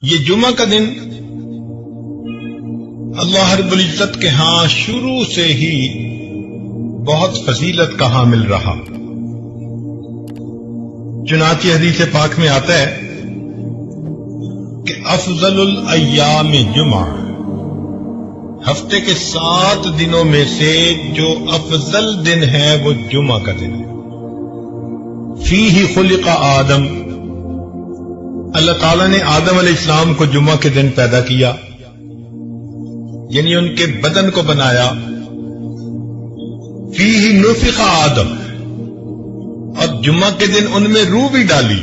یہ جمعہ کا دن اللہ رب العزت کے ہاں شروع سے ہی بہت فضیلت کا حامل رہا۔ چنانچہ حدیث پاک میں آتا ہے کہ افضل الایام جمعہ، ہفتے کے 7 دنوں میں سے جو افضل دن ہے وہ جمعہ کا دن ہے۔ فیہ خلق آدم، اللہ تعالیٰ نے آدم علیہ السلام کو جمعہ کے دن پیدا کیا، یعنی ان کے بدن کو بنایا۔ فیہ نفخ آدم، اور جمعہ کے دن ان میں روح بھی ڈالی،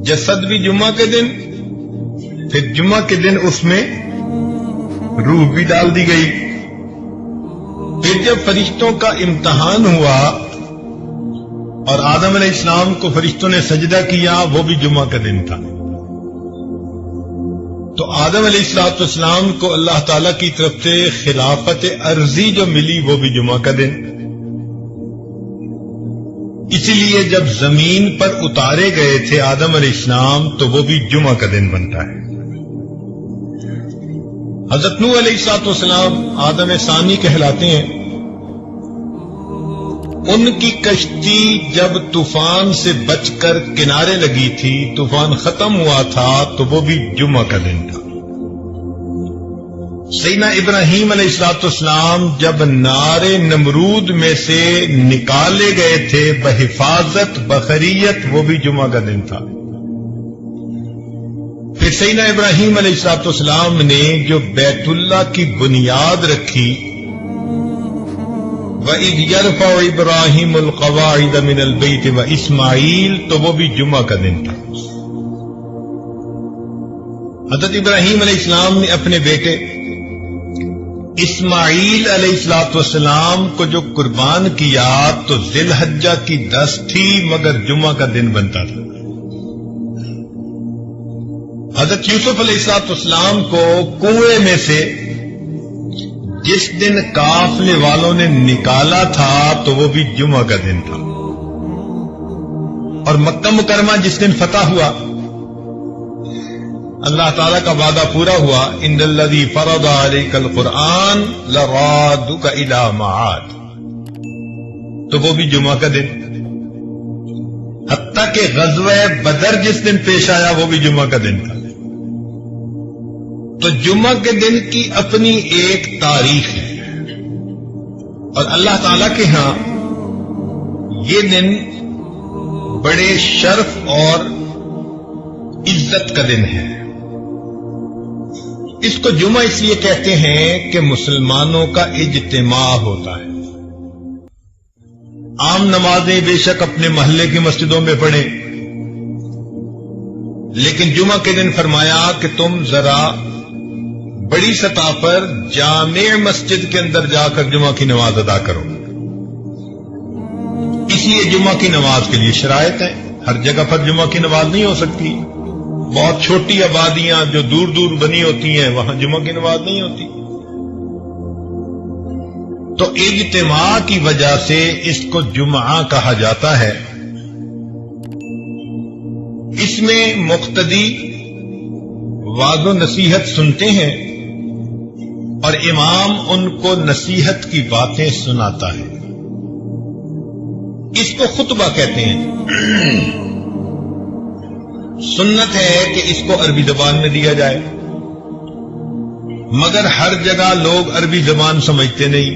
جسد بھی جمعہ کے دن، پھر جمعہ کے دن اس میں روح بھی ڈال دی گئی۔ پھر جب فرشتوں کا امتحان ہوا اور آدم علیہ السلام کو فرشتوں نے سجدہ کیا، وہ بھی جمعہ کا دن تھا۔ تو آدم علیہ السلام کو اللہ تعالی کی طرف سے خلافت ارضی جو ملی وہ بھی جمعہ کا دن۔ اسی لیے جب زمین پر اتارے گئے تھے آدم علیہ السلام تو وہ بھی جمعہ کا دن بنتا ہے۔ حضرت نوح علیہ السلام آدم ثانی کہلاتے ہیں۔ ان کی کشتی جب طوفان سے بچ کر کنارے لگی تھی، طوفان ختم ہوا تھا، تو وہ بھی جمعہ کا دن تھا۔ سیدنا ابراہیم علیہ السلام جب نار نمرود میں سے نکالے گئے تھے بحفاظت بخریت، وہ بھی جمعہ کا دن تھا۔ پھر سیدنا ابراہیم علیہ السلام نے جو بیت اللہ کی بنیاد رکھی، وَإِذْ يَرْفَعُ إِبْرَاهِيمُ الْقَوَاعِدَ مِنَ الْبَيْتِ وَإِسْمَاعِيلُ، تو وہ بھی جمعہ کا دن تھا۔ حضرت ابراہیم علیہ السلام نے اپنے بیٹے اسماعیل علیہ السلام کو جو قربان کیا تو ذی الحجہ کی 10 تھی، مگر جمعہ کا دن بنتا تھا۔ حضرت یوسف علیہ السلام کو کنویں میں سے جس دن قافلے والوں نے نکالا تھا تو وہ بھی جمعہ کا دن تھا۔ اور مکہ مکرمہ جس دن فتح ہوا، اللہ تعالیٰ کا وعدہ پورا ہوا، ان الذی فرض علیک القرآن لرادک الی معاد، تو وہ بھی جمعہ کا دن۔ حتیٰ کہ غزوہ بدر جس دن پیش آیا وہ بھی جمعہ کا دن تھا۔ تو جمعہ کے دن کی اپنی ایک تاریخ ہے، اور اللہ تعالیٰ کے ہاں یہ دن بڑے شرف اور عزت کا دن ہے۔ اس کو جمعہ اس لیے کہتے ہیں کہ مسلمانوں کا اجتماع ہوتا ہے۔ عام نمازیں بے شک اپنے محلے کی مسجدوں میں پڑھیں، لیکن جمعہ کے دن فرمایا کہ تم ذرا بڑی سطح پر جامع مسجد کے اندر جا کر جمعہ کی نماز ادا کرو۔ اس لیے جمعہ کی نماز کے لیے شرائط ہیں، ہر جگہ پر جمعہ کی نماز نہیں ہو سکتی۔ بہت چھوٹی آبادیاں جو دور دور بنی ہوتی ہیں وہاں جمعہ کی نماز نہیں ہوتی۔ تو اجتماع کی وجہ سے اس کو جمعہ کہا جاتا ہے۔ اس میں مقتدی وعظ و نصیحت سنتے ہیں اور امام ان کو نصیحت کی باتیں سناتا ہے۔ اس کو خطبہ کہتے ہیں۔ سنت ہے کہ اس کو عربی زبان میں دیا جائے، مگر ہر جگہ لوگ عربی زبان سمجھتے نہیں،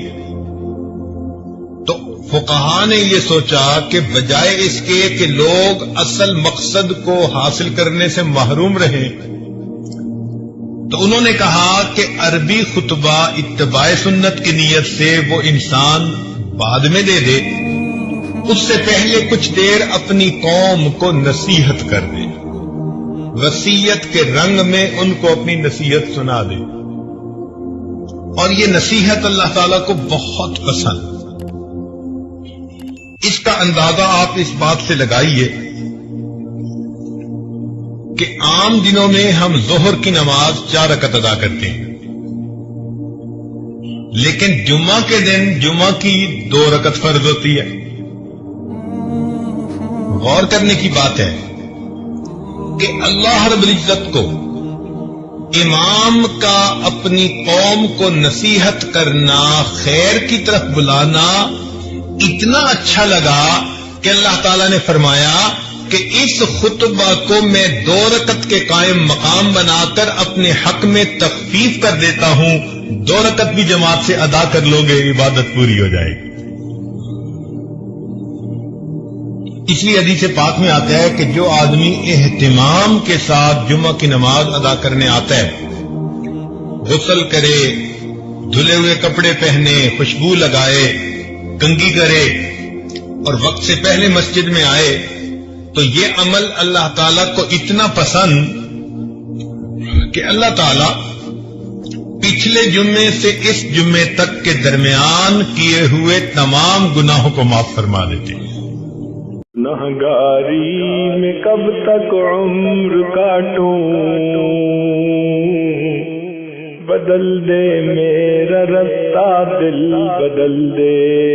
تو فقہاء نے یہ سوچا کہ بجائے اس کے کہ لوگ اصل مقصد کو حاصل کرنے سے محروم رہیں، تو انہوں نے کہا کہ عربی خطبہ اتباع سنت کی نیت سے وہ انسان بعد میں دے دے، اس سے پہلے کچھ دیر اپنی قوم کو نصیحت کر دے، وصیت کے رنگ میں ان کو اپنی نصیحت سنا دے۔ اور یہ نصیحت اللہ تعالیٰ کو بہت پسند۔ اس کا اندازہ آپ اس بات سے لگائیے کہ عام دنوں میں ہم ظہر کی نماز 4 رکعت ادا کرتے ہیں، لیکن جمعہ کے دن جمعہ کی 2 رکعت فرض ہوتی ہے۔ غور کرنے کی بات ہے کہ اللہ رب العزت کو امام کا اپنی قوم کو نصیحت کرنا، خیر کی طرف بلانا اتنا اچھا لگا کہ اللہ تعالیٰ نے فرمایا کہ اس خطبہ کو میں 2 رکعت کے قائم مقام بنا کر اپنے حق میں تخفیف کر دیتا ہوں، 2 رکعت بھی جماعت سے ادا کر لو گے، عبادت پوری ہو جائے گی۔ اس لیے حدیث پاک میں آتا ہے کہ جو آدمی اہتمام کے ساتھ جمعہ کی نماز ادا کرنے آتا ہے، غسل کرے، دھلے ہوئے کپڑے پہنے، خوشبو لگائے، کنگھی کرے اور وقت سے پہلے مسجد میں آئے، تو یہ عمل اللہ تعالیٰ کو اتنا پسند کہ اللہ تعالیٰ پچھلے جمعے سے اس جمعے تک کے درمیان کیے ہوئے تمام گناہوں کو معاف فرما دیتے ہیں۔ نہگاری میں کب تک عمر کاٹوں، بدل دے میرا رستہ دل بدل دے۔